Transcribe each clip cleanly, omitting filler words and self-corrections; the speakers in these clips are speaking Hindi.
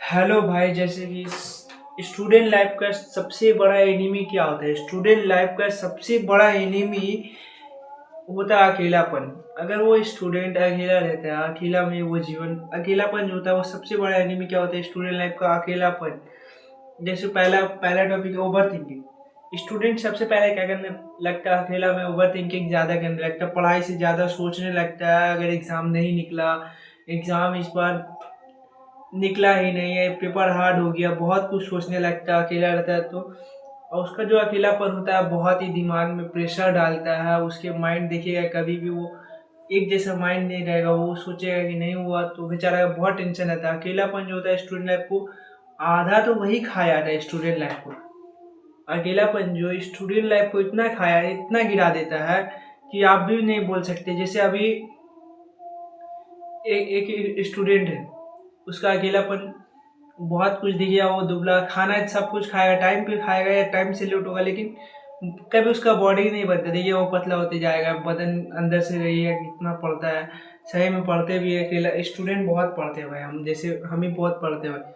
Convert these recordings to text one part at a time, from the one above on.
हेलो भाई, जैसे कि स्टूडेंट लाइफ का सबसे बड़ा एनिमी क्या होता है? स्टूडेंट लाइफ का सबसे बड़ा एनिमी होता है अकेलापन। अगर वो स्टूडेंट अकेला रहता है, अकेला में वो जीवन अकेलापन जो होता है वो सबसे बड़ा एनिमी क्या होता है स्टूडेंट लाइफ का? अकेलापन। जैसे पहला पहला टॉपिक ओवर थिंकिंग। स्टूडेंट सबसे पहले क्या करने लगता है? अकेला में ओवर थिंकिंग ज़्यादा करने लगता है, पढ़ाई से ज़्यादा सोचने लगता है। अगर एग्ज़ाम नहीं निकला, एग्ज़ाम इस बार निकला ही नहीं है, पेपर हार्ड हो गया, बहुत कुछ सोचने लगता है अकेला रहता है तो। और उसका जो अकेलापन होता है बहुत ही दिमाग में प्रेशर डालता है। उसके माइंड देखिएगा कभी भी वो एक जैसा माइंड नहीं रहेगा, वो सोचेगा कि नहीं हुआ तो बेचारा बहुत टेंशन रहता है। अकेलापन जो होता है स्टूडेंट लाइफ को आधा तो वही खा जाता है स्टूडेंट लाइफ को। अकेलापन जो स्टूडेंट लाइफ को इतना खाया, इतना गिरा देता है कि आप भी नहीं बोल सकते। जैसे अभी एक स्टूडेंट है, उसका अकेलापन बहुत कुछ दिखेगा, वो दुबला खाना सब कुछ खाएगा, टाइम पे खाएगा या टाइम से लेट होगा, लेकिन कभी उसका बॉडी नहीं बनता। देखिए वो पतला होते जाएगा, बदन अंदर से रहिएगा कितना पढ़ता है। सही में पढ़ते भी है, अकेला स्टूडेंट बहुत पढ़ते हैं भाई, हम जैसे हम ही बहुत पढ़ते हैं भाई।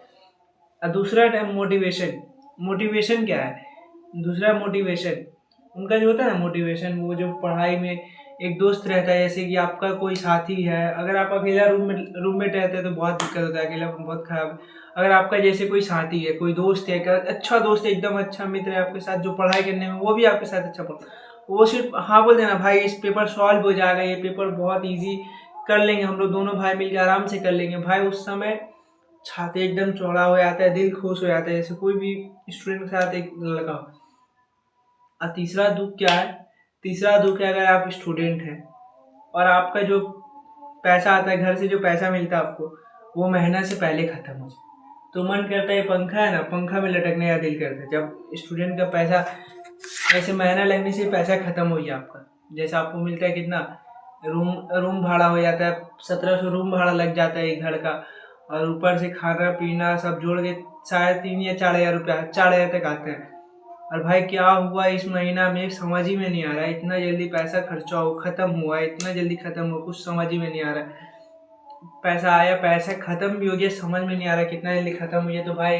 और दूसरा टाइम मोटिवेशन। मोटिवेशन क्या है? दूसरा मोटिवेशन उनका जो होता है ना मोटिवेशन, वो जो पढ़ाई में एक दोस्त रहता है। जैसे कि आपका कोई साथी है, अगर आप अकेला रूममेट रहते हैं तो बहुत दिक्कत होता है, अकेलापन बहुत खराब। अगर आपका जैसे कोई साथी है, कोई दोस्त है, अच्छा दोस्त है, एकदम अच्छा मित्र है आपके साथ, जो पढ़ाई करने में वो भी आपके साथ अच्छा पढ़, वो सिर्फ हाँ बोल देना भाई इस पेपर सॉल्व हो जाएगा, ये पेपर बहुत ईजी कर लेंगे, हम लोग दोनों भाई मिलकर आराम से कर लेंगे भाई। उस समय छाती एकदम चौड़ा हो जाता है, दिल खुश हो जाता है, जैसे कोई भी स्टूडेंट के साथ एक लड़का हो। और तीसरा दुख क्या है? तीसरा दुख है अगर आप स्टूडेंट हैं और आपका जो पैसा आता है घर से, जो पैसा मिलता है आपको, वो महीना से पहले खत्म हो जाए, तो मन करता है पंखा है ना, पंखा में लटकने का दिल करता है। जब स्टूडेंट का पैसा ऐसे महीना लगने से पैसा खत्म हो गया आपका, जैसे आपको मिलता है कितना, रूम रूम भाड़ा हो जाता है 1700, रूम भाड़ा लग जाता है एक घर का, और ऊपर से खाना पीना सब जोड़ के शायद 3 या 4 हज़ार रुपया, 4 हज़ार तक आते हैं। और भाई क्या हुआ इस महीना में समझ ही में नहीं आ रहा है, इतना जल्दी पैसा खर्चा हो खत्म हुआ, इतना जल्दी खत्म हुआ, कुछ समझ ही में नहीं आ रहा है। पैसा आया, पैसा खत्म भी हो गया, समझ में नहीं आ रहा कितना जल्दी खत्म हो गया। तो भाई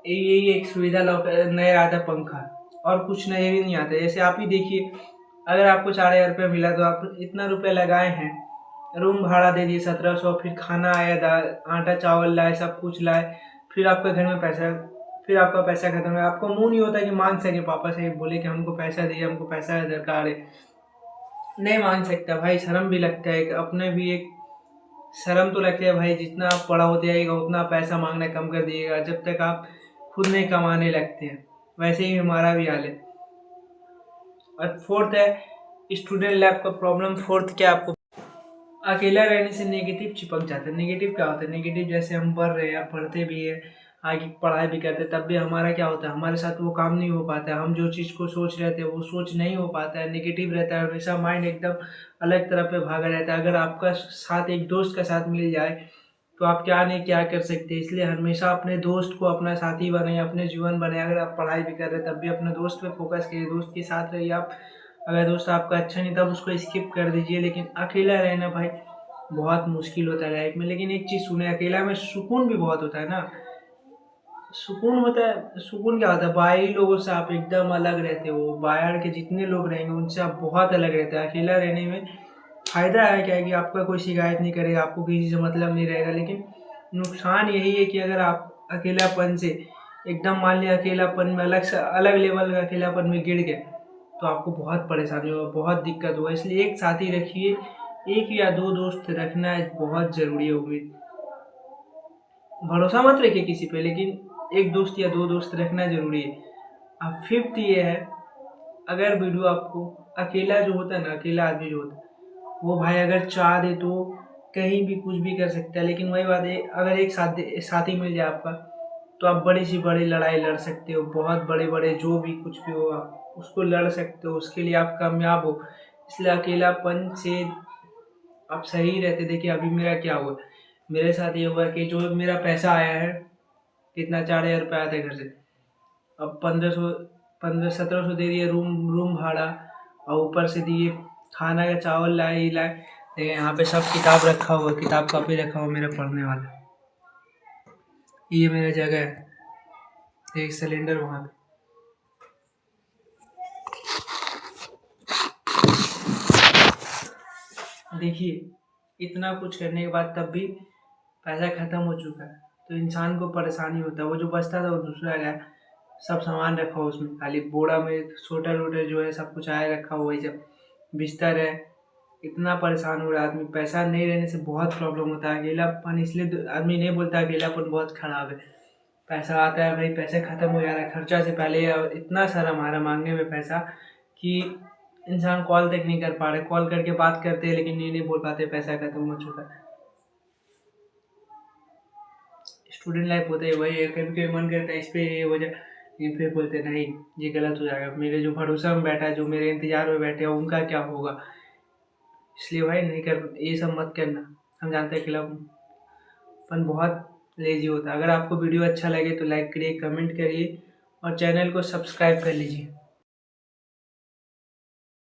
यही एक सुविधा नया आता है, पंखा, और कुछ नया भी नहीं आता। जैसे आप ही देखिए, अगर आपको 4 हज़ार रुपया मिला तो आप इतना रुपया लगाए हैं, रूम भाड़ा दे दिए 1700, फिर खाना आया, दाल आटा चावल लाए, सब कुछ लाए, फिर आपके घर में पैसा, फिर आपका पैसा खत्म है। आपको मुंह नहीं होता कि मांग सके पापा से, बोले कि हमको पैसा दीजिए, हमको पैसा दरकार है। नहीं मांग सकता भाई, शर्म भी लगता है, अपने भी एक शर्म तो लगती है भाई। जितना आप बड़ा होते जाइएगा उतना पैसा मांगना कम कर दिएगा, जब तक आप खुद नहीं कमाने लगते हैं। वैसे ही हमारा भी हाल है। और फोर्थ है स्टूडेंट लाइफ का प्रॉब्लम। फोर्थ क्या आपको? अकेला रहने से नेगेटिव चिपक जाता है। नेगेटिव क्या होता है? नेगेटिव जैसे हम पढ़ रहे हैं, पढ़ते भी है, आगे पढ़ाई भी करते हैं, तब भी हमारा क्या होता है, हमारे साथ वो काम नहीं हो पाता है। हम जो चीज़ को सोच रहे थे वो सोच नहीं हो पाता है, नेगेटिव रहता है, हमेशा माइंड एकदम अलग तरफ पे भागा रहता है। अगर आपका साथ एक दोस्त का साथ मिल जाए तो आप क्या नहीं क्या कर सकते। इसलिए हमेशा अपने दोस्त को अपना साथी बनाए, अपने जीवन बनाए। अगर आप पढ़ाई भी कर रहे हैं तब भी अपने दोस्त पे फोकस करिए, दोस्त के साथ रहिए आप। अगर दोस्त आपका अच्छा नहीं तब उसको स्किप कर दीजिए, लेकिन अकेला रहना भाई बहुत मुश्किल होता है लाइफ में। लेकिन एक चीज़ सुने, अकेला में सुकून भी बहुत होता है ना। सुकून होता है, सुकून क्या होता है? बाहरी लोगों से आप एकदम अलग रहते हो, बाहर के जितने लोग रहेंगे उनसे आप बहुत अलग रहते हैं। अकेला रहने में फ़ायदा है क्या है कि आपका कोई शिकायत नहीं करेगा, आपको किसी से मतलब नहीं रहेगा। लेकिन नुकसान यही है कि अगर आप अकेलापन से एकदम मान लिया, अकेलापन में अलग से अलग लेवल का अकेलापन में गिर गए तो आपको बहुत परेशानी होगा, बहुत दिक्कत होगा। इसलिए एक साथी रखिए, एक या दो दोस्त रखना बहुत ज़रूरी है। उम्मीद भरोसा मत रखिए किसी पे, लेकिन एक दोस्त या दो दोस्त रखना ज़रूरी है। अब फिफ्थ ये है, अगर वीडियो आपको, अकेला जो होता है ना, अकेला आदमी जो होता है वो भाई अगर चाह दे तो कहीं भी कुछ भी कर सकता है। लेकिन वही बात है, अगर एक साथी मिल जाए आपका तो आप बड़ी से बड़ी लड़ाई लड़ सकते हो, बहुत बड़े बड़े जो भी कुछ भी हो आप उसको लड़ सकते हो, उसके लिए आप कामयाब हो। इसलिए अकेलापन से आप सही रहते। देखिए अभी मेरा क्या हुआ, मेरे साथ ये हुआ कि जो मेरा पैसा आया है, कितना 4 हज़ार रुपये आया था घर से, अब 1500 दे दिए रूम रूम भाड़ा, और ऊपर से दिए खाना का, चावल लाए ये लाए। देखिए यहाँ पे सब किताब रखा हुआ, किताब कॉपी रखा हुआ मेरा पढ़ने वाला। ये मेरा जगह है, एक सिलेंडर वहाँ पे। देखिए, इतना कुछ करने के बाद तब भी पैसा ख़त्म हो चुका है, तो इंसान को परेशानी होता है। वो जो बचता था वो दूसरा गया, सब सामान रखा हुआ उसमें, खाली बोरा में स्वेटर-वोटर जो है सब कुछ आया रखा हुआ है, जब बिस्तर है। इतना परेशान हो रहा है आदमी, पैसा नहीं रहने से बहुत प्रॉब्लम होता है। अकेलापन इसलिए आदमी नहीं बोलता अकेलापन बहुत खराब है। पैसा आता है भाई, पैसे ख़त्म हो जा रहा है, खर्चा से पहले इतना सारा मारा मांगने में पैसा कि इंसान कॉल तक नहीं कर पा रहे। कॉल करके बात करते हैं लेकिन ये नहीं बोल पाते पैसा ख़त्म हो चुका है। स्टूडेंट लाइफ होता है वही है, कभी-कभी मन करता है इस पे ये हो जाए, लेकिन फिर बोलते हैं नहीं, ये गलत हो जाएगा। मेरे जो भरोसा में बैठा है, जो मेरे इंतज़ार में बैठे हैं, उनका क्या होगा? इसलिए भाई नहीं कर, ये सब मत करना। हम जानते हैं अकेलापन बहुत लेज़ी होता है। अगर आपको वीडियो अच्छा लगे तो लाइक करिए, कमेंट करिए और चैनल को सब्सक्राइब कर लीजिए।